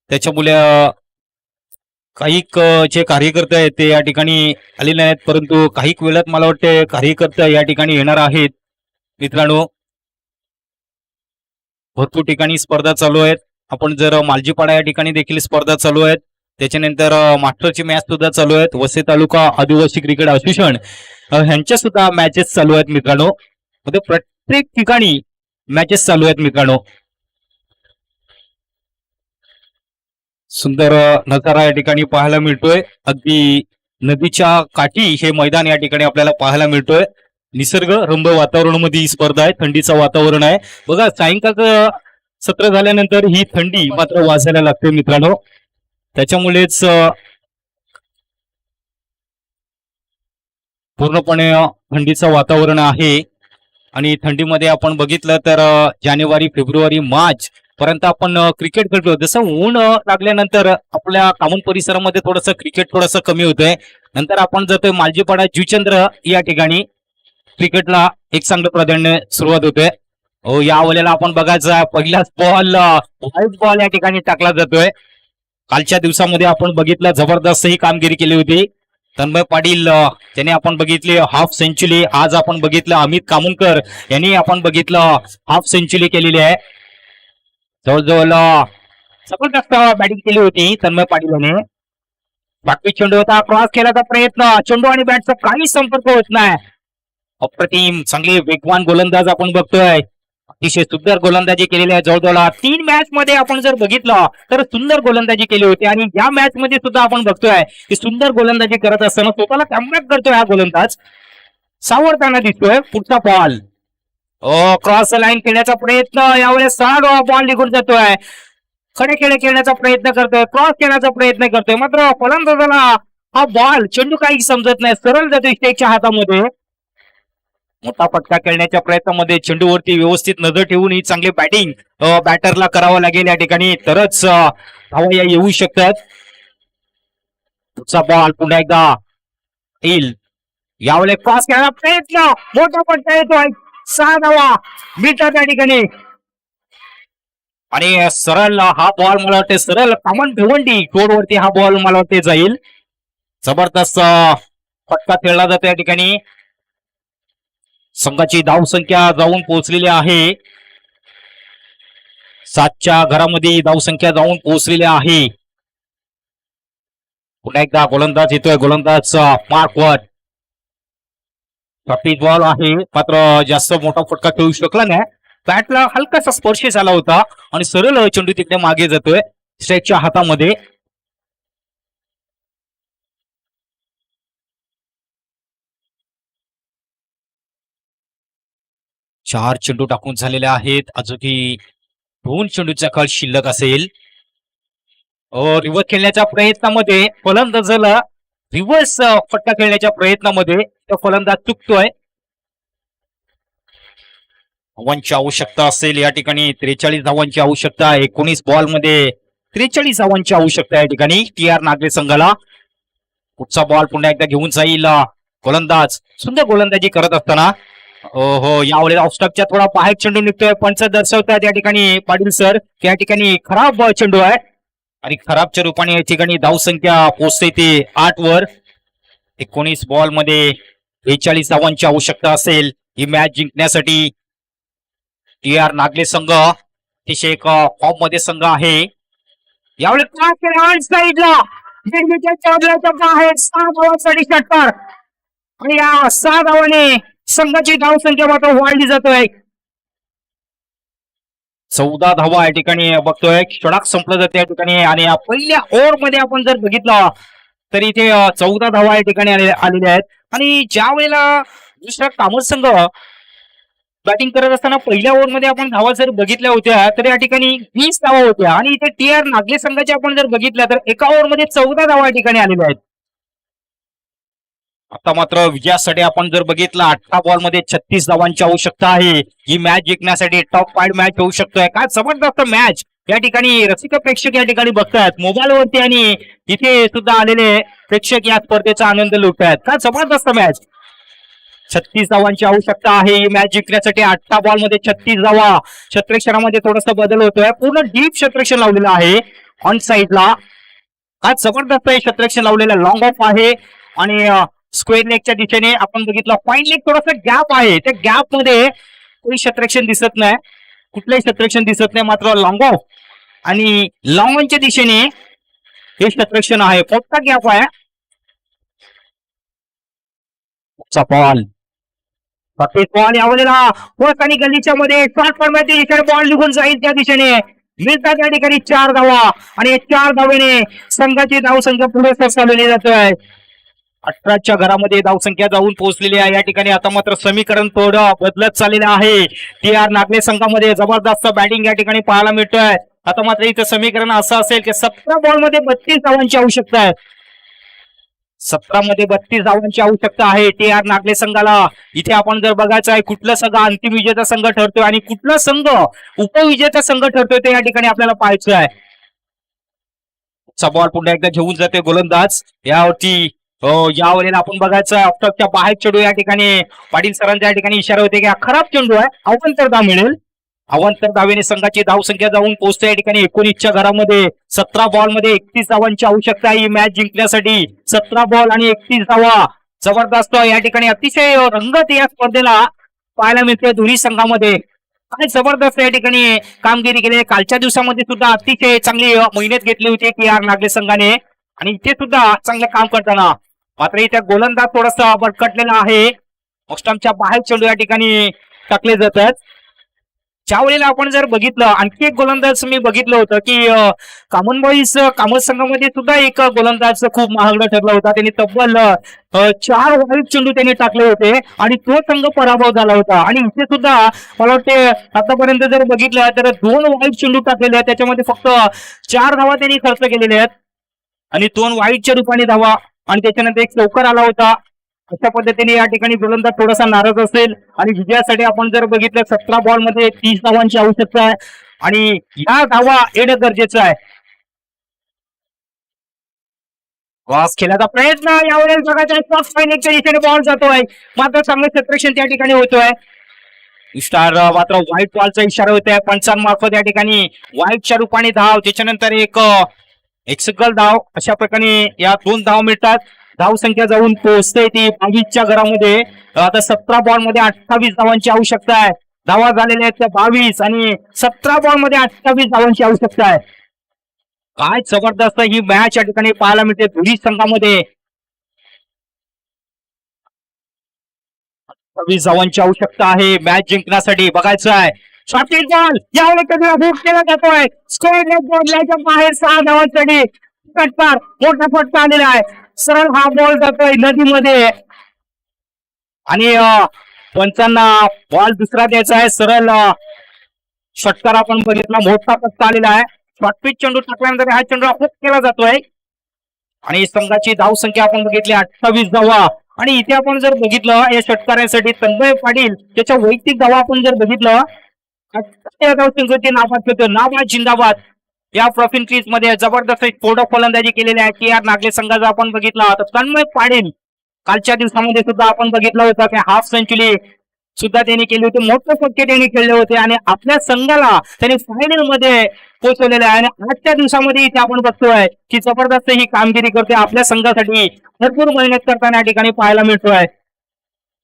त्याच्यामुळे काही जे कार्यकर्ते आहेत ते या ठिकाणी आलेले आहेत. परंतु काही वेळात मला वाटते कार्यकर्ते या ठिकाणी येणार आहेत मित्रांनो. भरपूर ठिकाणी स्पर्धा चालू आहेत. आपण जर मालजीपाडा या ठिकाणी देखील स्पर्धा चालू आहेत. त्याच्यानंतर मास्टरची मॅच सुद्धा चालू आहेत. वसई तालुका आदिवासी क्रिकेट असोसिएशन ह्यांच्या सुद्धा मॅचेस चालू आहेत मित्रांनो. म्हणजे प्रत्येक ठिकाणी मॅचेस चालू आहेत मित्रांनो. सुंदर नजारा या ठिकाणी पाहायला मिळतोय. अगदी नदीच्या काठी हे मैदान या ठिकाणी आपल्याला पाहायला मिळतोय. निसर्ग रम्य वातावरणामध्ये ही स्पर्धा आहे. थंडीचं वातावरण आहे. बघा सायंकाळचं सत्र झाल्यानंतर ही थंडी मात्र वाजायला लागते मित्रांनो. त्याच्यामुळेच पूर्णपणे थंडीचं वातावरण आहे. आणि थंडीमध्ये आपण बघितलं तर जानेवारी फेब्रुवारी मार्च पर्यंत आपण क्रिकेट खेळतो. जसं ऊन लागल्यानंतर आपल्या कामन परिसरामध्ये थोडंसं क्रिकेट थोडंसं कमी होतंय. नंतर आपण जातोय मालजीपाडा जुचंद्र या ठिकाणी क्रिकेटला एक चांगलं प्राधान्य सुरुवात होते. या वेळेला आपण बघायचं पहिलाच बॉल व्हाईट बॉल या ठिकाणी टाकला जातोय. कालच्या दिवसामध्ये आपण बघितलं जबरदस्त ही कामगिरी केली होती. तन्मय पाटील त्याने आपण बघितले हाफ सेंचुरी. आज आपण बघितलं अमित कामुनकर यांनी आपण बघितलं हाफ सेंचुरी केलेली आहे. जवळजवळ जबरदस्त बॅटिंग केली होती तन्मय पाटील याने. बाकी चेंडू होता, क्रॉस केल्याचा प्रयत्न, चेंडू आणि बॅटचा काही संपर्क होत नाही. अप्रतिम चांगले वेगवान गोलंदाज आपण बघतोय. अतिशय सुंदर गोलंदाजी केलेली आहे. जवळजवळ 3 मॅच मध्ये आपण जर बघितलं तर सुंदर गोलंदाजी केली होती. आणि या मॅच मध्ये सुद्धा आपण बघतोय की सुंदर गोलंदाजी करत असताना स्वतःला कमबॅक करतोय हा गोलंदाज. सावरताना दिसतोय. पुढचा बॉल क्रॉस लाईन खेळण्याचा प्रयत्न, यावेळेस 6 बॉल निघून जातोय. खडे खेळ खेळण्याचा प्रयत्न करतोय, क्रॉस खेळण्याचा प्रयत्न करतोय, मात्र फलंदाजाला हा बॉल चेंडू काही समजत नाही, सरळ जातोय स्टेकच्या हातामध्ये. मोठा फटका खेळण्याच्या प्रयत्नामध्ये चेंडूवरती व्यवस्थित नजर ठेवून ही चांगली बॅटिंग बॅटरला करावं लागेल या ठिकाणी, तरच धावा येऊ शकतात. पुढचा बॉल पुन्हा एकदा येईल. यावेळेस क्रॉस खेळण्याचा प्रयत्न, मोठा फटका येतोय. 6 धावा मिळतात त्या ठिकाणी. आणि सरळ हा बॉल मला वाटते सरळ कॉमन भिवंडी रोडवरती हा बॉल मला वाटते जाईल. जबरदस्त फटका खेळला जातो या ठिकाणी. संघाची धावसंख्या जाऊन पोहोचलेली आहे. 7च्या घरामध्ये धावसंख्या जाऊन पोहोचलेली आहे. पुन्हा एकदा गोलंदाज येतोय, गोलंदाज मार्कवर. ट्रॉफी बॉल आहे, मात्र जास्त मोठा फटका खेळू शकला नाही. बॅटला हलकासा स्पर्श झाला होता आणि सरळ चेंडू तिकडे मागे जातोय स्ट्राईकच्या हातामध्ये. चार चेंडू टाकून झालेले आहेत. अजूनही 2 चेंडूचा काळ शिल्लक असेल. रिव्हर्स खेळण्याच्या प्रयत्नामध्ये फलंदाजाला रिव्हर्स फटका खेळण्याच्या प्रयत्नामध्ये तो फलंदाज चुकतोय. धावांची आवश्यकता असेल या ठिकाणी. 43 धावांची आवश्यकता. 19 बॉल मध्ये 43 धावांची आवश्यकता या ठिकाणी TR नागले संघाला. पुढचा बॉल पुन्हा एकदा घेऊन जाईल गोलंदाज. सुंदर गोलंदाजी करत असताना हो यावेळेस ऑफस्टॉपच्या थोडा बाहेर चेंडू निघतोय. पंच दर्शवतात या ठिकाणी पाटील सर, त्या ठिकाणी खराब चेंडू आहे आणि खराबच्या रूपाने या ठिकाणी धावसंख्या पोहोचते ते 8 वर. 19 बॉल मध्ये 42 धावांची आवश्यकता असेल ही मॅच जिंकण्यासाठी. TR नागले संघ अतिशय एक फॉर्म मध्ये संघ आहे. यावेळेस साईडला बाहेर 6 धावांसाठी षटकार आणि या 6 धावाने संघाची धावसंख्या मात्र वाढली जातोय. 14 धावा या ठिकाणी बघतोय. षटक संपलं जाते या ठिकाणी आणि या पहिल्या ओव्हर मध्ये आपण जर बघितलं तर इथे 14 धावा या ठिकाणी आलेल्या आहेत. आणि ज्या वेळेला दुसरा कामत संघ बॅटिंग करत असताना पहिल्या ओव्हर मध्ये आपण धावा जर बघितल्या होत्या तर या ठिकाणी 20 धावा होत्या आणि इथे TR नागले संघाच्या आपण जर बघितल्या तर एका ओव्हर मध्ये 14 धावा या ठिकाणी आलेल्या आहेत. आता मात्र विजयासाठी आपण जर बघितलं 18 बॉल मध्ये 36 धावांची आवश्यकता आहे. ही मॅच जिंकण्यासाठी टॉप 5 मॅच होऊ शकतोय. काय जबरदस्त मॅच या ठिकाणी रसिक प्रेक्षक या ठिकाणी बघतायत मोबाईलवरती आणि इथे सुद्धा आलेले प्रेक्षक या स्पर्धेचा आनंद लुटतायत. काय जबरदस्त मॅच. 36 धावांची आवश्यकता आहे ही मॅच जिंकण्यासाठी. 18 बॉल मध्ये 36 धावा. क्षेत्ररक्षणामध्ये थोडासा बदल होतोय. पूर्ण डीप क्षेत्ररक्षण लावलेलं आहे ऑन साइडला. काय जबरदस्त हे क्षेत्ररक्षण लावलेलं लॉंग ऑफ आहे आणि स्क्वेअर लेगच्या दिशेने आपण बघितलं फाईन लेग थोडासा गॅप आहे. त्या गॅप मध्ये कोणी क्षेत्ररक्षण दिसत नाही. कुठलंही क्षेत्ररक्षण दिसत नाही, मात्र लॉंग ऑफ आणि लॉंग ऑनच्या दिशेने हे क्षेत्ररक्षण आहे. मोठा गॅप आहे. बॉल बॉल यावेळेला पोस्ट आणि गल्लीच्या मध्ये शॉर्ट फॉर्मॅटच्या दिशेने बॉल निघून जाईल, त्या दिशेने मिळतात त्या ठिकाणी 4 धावा आणि 4 धावेने संघाची धावसंख्या पुढे सरसावलेली जातोय. 18च्या घरामध्ये धावसंख्या जाऊन पोहोचलेली आहे. या ठिकाणी आता मात्र समीकरण थोडं बदलत चाललेलं आहे. TR नागले संघामध्ये जबरदस्त बॅटिंग या ठिकाणी पाहायला मिळतोय. आता मात्र इथं समीकरण असं असेल की 17 बॉल मध्ये 32 धावांची आवश्यकता आहे. 17 मध्ये 32 धावांची आवश्यकता आहे TR नागले संघाला. इथे आपण जर बघायचं आहे कुठला संघ अंतिम विजेता संघ ठरतोय आणि कुठला संघ उपविजेता संघ ठरतोय ते या ठिकाणी आपल्याला पाहायचं आहे. बॉल पुन्हा एकदा घेऊन जाते गोलंदाज. यावरती यावेळेला आपण बघायचं ऑफटॉपच्या बाहेर चेंडू या ठिकाणी पाटील सरांच्या ठिकाणी इशारा होते की हा खराब चेंडू आहे, अवांतर धाव मिळेल. अवांतर धावेने संघाची धावसंख्या जाऊन पोहोचते या ठिकाणी 19च्या घरामध्ये. 17 बॉल मध्ये 31 धावांची आवश्यकता आहे ही मॅच जिंकण्यासाठी. 17 बॉल आणि 31 धावा. जबरदस्त या ठिकाणी अतिशय रंगत या स्पर्धेला पाहायला मिळते दोन्ही संघामध्ये. काय जबरदस्त या ठिकाणी कामगिरी केली. कालच्या दिवसामध्ये सुद्धा अतिशय चांगली मेहनत घेतली होती TR नागले संघाने आणि इथे सुद्धा चांगलं काम करताना मात्र इथे गोलंदाज थोडासा भरकटलेला आहे. ऑस्टमच्या बाहेर चेंडू या ठिकाणी टाकले जातात. ज्यावेळेला आपण जर बघितलं आणखी एक गोलंदाज मी बघितलं होतं की कामन बॉईज कामत संघामध्ये सुद्धा एक गोलंदाज खूप महागडा ठरला होता. त्यांनी तब्बल 4 वाईट चेंडू त्यांनी टाकले होते आणि तो संघ पराभव झाला होता. आणि इथे सुद्धा मला वाटते आतापर्यंत जर बघितलं तर 2 वाईट चेंडू टाकलेले आहेत, त्याच्यामध्ये फक्त 4 धावा त्यांनी खर्च केलेल्या आहेत आणि 2 वाईटच्या रूपाने धावा आणि त्याच्यानंतर एक चौकार आला होता. अशा पद्धतीने या ठिकाणी गोलंदाज थोडासा नाराज असेल आणि विजयासाठी आपण जर बघितलं 17 बॉल मध्ये 30 धावांची आवश्यकता आहे आणि या धावा येणं गरजेचं आहे. क्रॉस खेळण्याचा प्रयत्न यावेळेस बघायचा फर्स्ट फायनलच्या दिशेने बॉल जातोय, मात्र चांगलं क्षेत्ररक्षण त्या ठिकाणी होतोय. स्टार मात्र व्हाईट बॉलचा इशारा होतोय पंचांमार्फत या ठिकाणी व्हाईटच्या रूपाने धाव, त्याच्यानंतर एक सिंगल धाव. अशा प्रकारे या 2 धाव मिळतात. धाव संख्या जाऊन पोहोचते ती 22च्या घरामध्ये. आता 17 बॉल मध्ये 28 धावांची आवश्यकता आहे. धावा झालेल्या आहेत 22 आणि 17 बॉल मध्ये 28 धावांची आवश्यकता आहे. काय जबरदस्त ही मॅच या ठिकाणी पाहायला मिळते दोन्ही संघामध्ये. 28 धावांची आवश्यकता आहे मॅच जिंकण्यासाठी. बघायचं आहे शॉर्टेज बॉल यावेळी हुक केला जातोय. स्कोर बॉलच्या बाहेर 6 धावांसाठी फटकार, मोठा फटका आलेला आहे. सरळ हा बॉल जातोय नदीमध्ये आणि पंचांना बॉल दुसरा द्यायचा आहे. सरळ षटकार आपण बघितला, मोठा फटका आलेला आहे. शॉर्टपिच चेंडू टाकल्यानंतर हा चेंडू हुक केला जातोय आणि संघाची धाव संख्या आपण बघितली 28 धावा. आणि इथे आपण जर बघितलं या षटकारांसाठी तन्मय पाटील त्याच्या वैयक्तिक धावा आपण जर बघितलं नाबाद जिंदाबाद या ट्रॉफी मध्ये जबरदस्त स्फोटक फलंदाजी केलेली आहे TR नागले संघाचा आपण बघितला. तर तन्मय पाटील कालच्या दिवसामध्ये सुद्धा आपण बघितलं होतं की हाफ सेंचुरी सुद्धा त्यांनी केली होती, मोठे फटके त्यांनी खेळले होते आणि आपल्या संघाला त्यांनी फायनल मध्ये पोहोचवलेलं आहे. आणि आजच्या दिवसामध्ये इथे आपण बघतोय की जबरदस्त ही कामगिरी करते आपल्या संघासाठी, भरपूर मेहनत करताना या ठिकाणी पाहायला मिळतोय.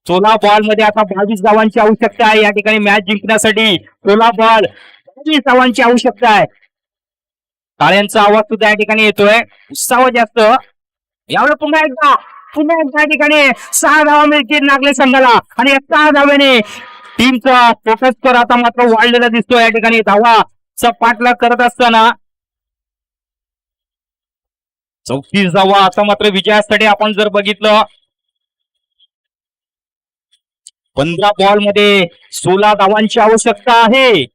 16 बॉल मध्ये आता 22 धावांची आवश्यकता आहे या ठिकाणी मॅच जिंकण्यासाठी. 16 बॉल 22 धावांची आवश्यकता आहे. टाळ्यांचा आवाज सुद्धा या ठिकाणी येतोय, उत्साह जास्त. यावेळी पुन्हा एकदा या ठिकाणी 6 धावा मिळतील नागले संघाला आणि या 6 धाव्याने टीमचा फोकस कर आता मात्र वाढलेला दिसतोय. या ठिकाणी धावाचा पाठलाग करत असताना 34 धावा आता मात्र विजयासाठी आपण जर बघितलं 15 बॉल मध्ये 16 धावांची आवश्यकता आहे.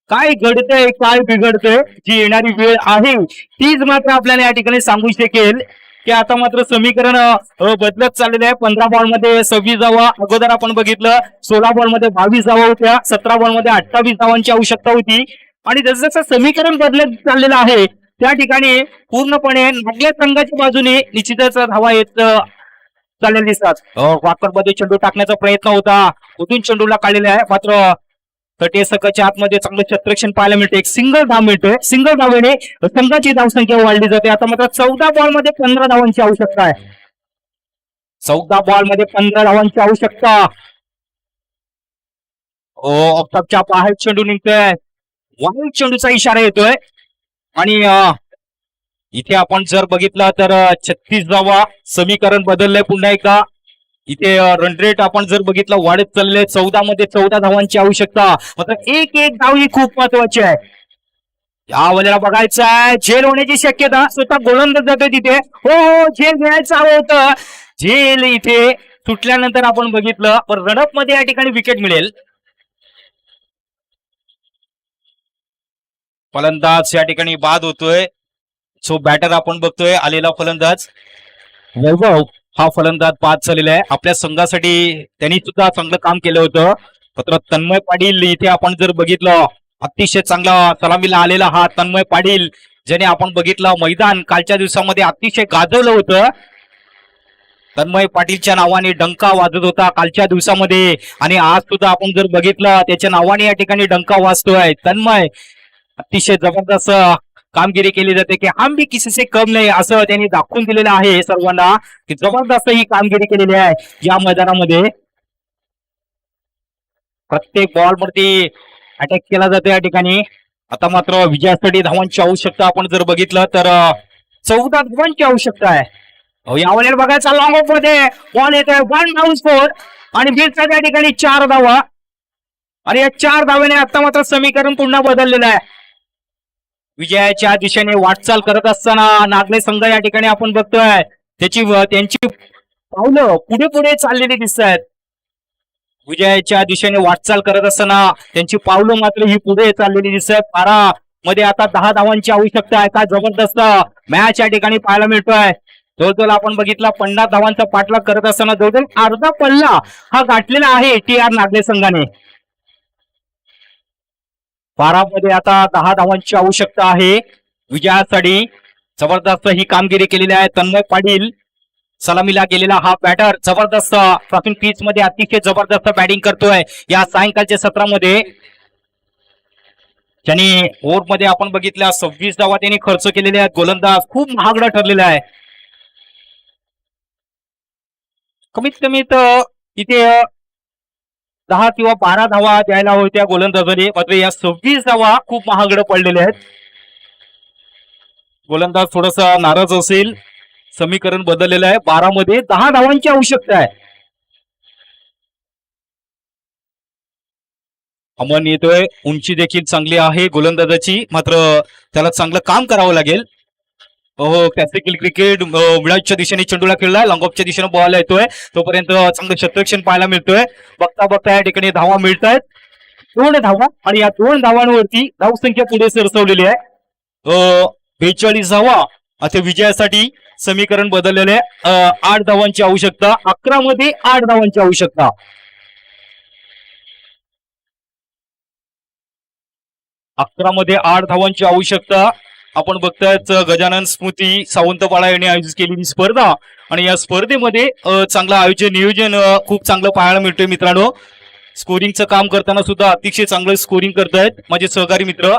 काय घडतंय काय बिघडतंय जी येणारी वेळ आहे तीच मात्र आपल्याला या ठिकाणी सांगू शकेल की आता मात्र समीकरण बदलत चाललेलं आहे. 15 बॉल मध्ये 26 धावा अगोदर आपण बघितलं, 16 बॉल मध्ये 22 धावा होत्या, 17 बॉल मध्ये 28 धावांची आवश्यकता होती. आणि जसं जसं समीकरण बदलत चाललेलं आहे त्या ठिकाणी पूर्णपणे नागले संघाच्या बाजूने निश्चितच धावा येत चाललेल्या दिसतात. वाकर मध्ये चेंडू टाकण्याचा प्रयत्न होता, कुठून चेंडूला काढलेला आहे, मात्र तटीयसकाच्या आतमध्ये चांगलं क्षेत्ररक्षण पाहायला मिळते. एक सिंगल धाव मिळतोय, सिंगल धावेने संघाची धावसंख्या वाढली जाते. आता मात्र 14 बॉल मध्ये 15 धावांची आवश्यकता आहे. 14 बॉल मध्ये 15 धावांची आवश्यकता. ऑफ्टॉपच्या बाहेर चेंडू निघतोय. वाईट चेंडूचा इशारा येतोय आणि इथे आपण जर बघितलं तर 36वा समीकरण बदललंय पुन्हा एकदा. इथे रन रेट आपण जर बघितलं वाढत चालले. 14 मध्ये 14 धावांची आवश्यकता. मात्र एक एक धाव ही खूप महत्वाची आहे. या वेळेला बघायचं आहे झेल होण्याची शक्यता. स्वतः गोलंदाज जातोय तिथे. हो झेल घ्यायचं हवं होतं. झेल इथे सुटल्यानंतर आपण बघितलं पण रनअप मध्ये या ठिकाणी विकेट मिळेल. फलंदाज या ठिकाणी बाद होतोय. सो बॅटर आपण बघतोय आलेला फलंदाज वैभव हा फलंदाज बाद झालेला आहे. आपल्या संघासाठी त्यांनी सुद्धा चांगलं काम केलं होतं. मात्र तन्मय पाटील इथे आपण जर बघितलं अतिशय चांगला सलामीला आलेला हा तन्मय पाटील ज्याने आपण बघितलं मैदान कालच्या दिवसामध्ये अतिशय गाजवलं होतं. तन्मय पाटीलच्या नावाने डंका वाजत होता कालच्या दिवसामध्ये आणि आज सुद्धा आपण जर बघितलं त्याच्या नावाने या ठिकाणी डंका वाजतोय. तन्मय अतिशय जबरदस्त कामगिरी केली जाते की हम भी किसी से कम नाही असं त्यांनी दाखवून दिलेलं आहे सर्वांना की जबरदस्त ही कामगिरी केलेली आहे या मैदानामध्ये. प्रत्येक बॉल वरती अटॅक केला जातो या ठिकाणी. आता मात्र विजयासाठी धावांची आवश्यकता आपण जर बघितलं तर 14 धावांची आवश्यकता आहे. यावेळेला बघायचा लॉंग ऑफ मध्ये बॉल येतोय 1 डाऊन स्कोर आणि बीडच्या त्या ठिकाणी 4 धावा आणि या 4 धाव्याने आता मात्र समीकरण पुन्हा बदललेलं आहे. विजयाच्या दिशेने वाटचाल करत असताना नागले संघ या ठिकाणी आपण बघतोय त्यांची पावलं पुढे पुढे चाललेली दिसत आहेत. विजयाच्या दिशेने वाटचाल करत असताना त्यांची पावलं मात्र ही पुढे चाललेली दिसत आहेत. 12 मध्ये आता 10 धावांची आवश्यकता आहे. काय जबरदस्त मॅच या ठिकाणी पाहायला मिळतोय. जवळजवळ आपण बघितला 50 धावांचा पाठलाग करत असताना जवळजवळ अर्धा पल्ला हा गाठलेला आहे TR नागले संघाने. 12 मध्ये आता 10 धावांची आवश्यकता आहे विजयासाठी. जबरदस्त ही कामगिरी केलेली आहे. तन्मय पाटील सलामीला गेलेला हा बॅटर जबरदस्त प्राथमिक पिच मध्ये अतिशय जबरदस्त बॅटिंग करतोय या सायंकाळच्या सत्रामध्ये. त्यांनी ओव्हर मध्ये आपण बघितल्या 26 धावा त्यांनी खर्च केलेले आहेत. गोलंदाज खूप महागडा ठरलेला आहे. कमीत कमी इथे 10 किंवा 12 धावा द्यायला होत्या गोलंदाजाने. मात्र या 26 धावा खूप महागडं पडलेले आहेत. गोलंदाज थोडासा नाराज असेल. समीकरण बदललेलं आहे. 12 मध्ये 10 धावांची आवश्यकता आहे. अमन येतोय. उंची देखील चांगली आहे गोलंदाजाची. मात्र त्याला चांगलं काम करावं लागेल. हो क्लासिकल क्रिकेट मिडाच्या दिशेने चेंडूला खेळलाय. लॉंगऑफच्या दिशेने बॉल येतोय. तोपर्यंत चांगलं क्षेत्ररक्षण पाहायला मिळतोय. बघता बघता या ठिकाणी धावा मिळत आहेत. 2 धावा आणि या 2 धावांवरती धावसंख्या पुढे सरसवलेली आहे. 42 धावा आता विजयासाठी समीकरण बदललेले आहे. 8 धावांची आवश्यकता. 11 मध्ये 8 धावांची आवश्यकता. 11 मध्ये 8 धावांची आवश्यकता. आपण बघतायत गजानन स्मृती सावंतवाडा यांनी आयोजित केलेली स्पर्धा आणि या स्पर्धेमध्ये चांगलं आयोजन नियोजन खूप चांगलं पाहायला मिळतोय मित्रांनो. स्कोरिंगचं काम करताना सुद्धा अतिशय चांगलं स्कोरिंग करतायत माझे सहकारी मित्र.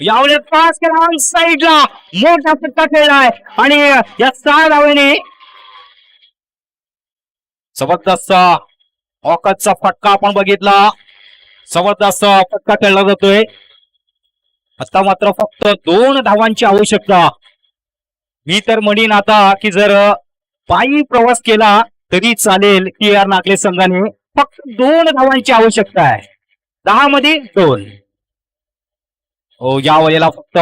यावेळेस पास केला साईडला मोठा फटका खेळलाय आणि या 6 धावेने जबरदस्त ऑकाचा फटका आपण बघितला. जबरदस्त फटका खेळला जातोय. आता मात्र फक्त 2 धावांची आवश्यकता. मी तर म्हणीन आता की जर पायी प्रवास केला तरी चालेल. TR नागले संघाने फक्त 2 धावांची आवश्यकता आहे. 10 मध्ये 2. या वेळेला फक्त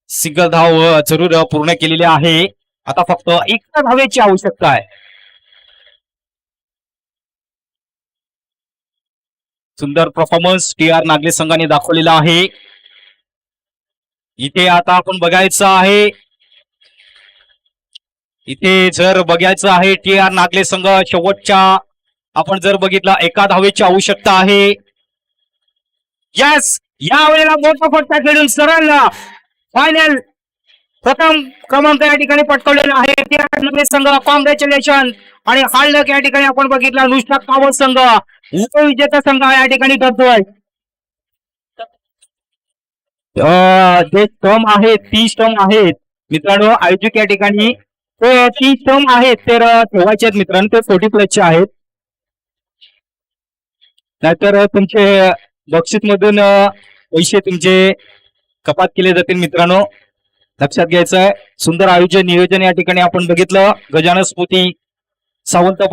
सिंगल धाव जरूर पूर्ण केलेली आहे. आता फक्त 1 धावेची आवश्यकता आहे. सुंदर परफॉर्मन्स TR नागले संघाने दाखवलेला आहे. इथे आता आपण बघायचं आहे. इथे जर बघायचं आहे TR नागले संघ शेवटच्या आपण जर बघितला 1 धावेची आवश्यकता आहे. यस या वेळेला मोठा फटका खेळून सरळ फायनल प्रथम क्रमांक या ठिकाणी पटकवलेला आहे TR नागले संघ. कॉंग्रॅच्युलेशन. आणि हालक या ठिकाणी आपण बघितला नुसता कावत संघ उपविजेता संघ या ठिकाणी ठरतोय. जे स्टम आहेत 30 स्टम आहेत मित्रांनो. आयोजक या ठिकाणी 30 स्टम आहेत तर ठेवायचे आहेत मित्रांनो. ते 40+ आहेत. नाहीतर तुमचे बक्षीस मधून पैसे तुमचे कपात केले जातील मित्रांनो, लक्षात घ्यायचं आहे. सुंदर आयोजन नियोजन या ठिकाणी आपण बघितलं. गजानन स्मृती सावंत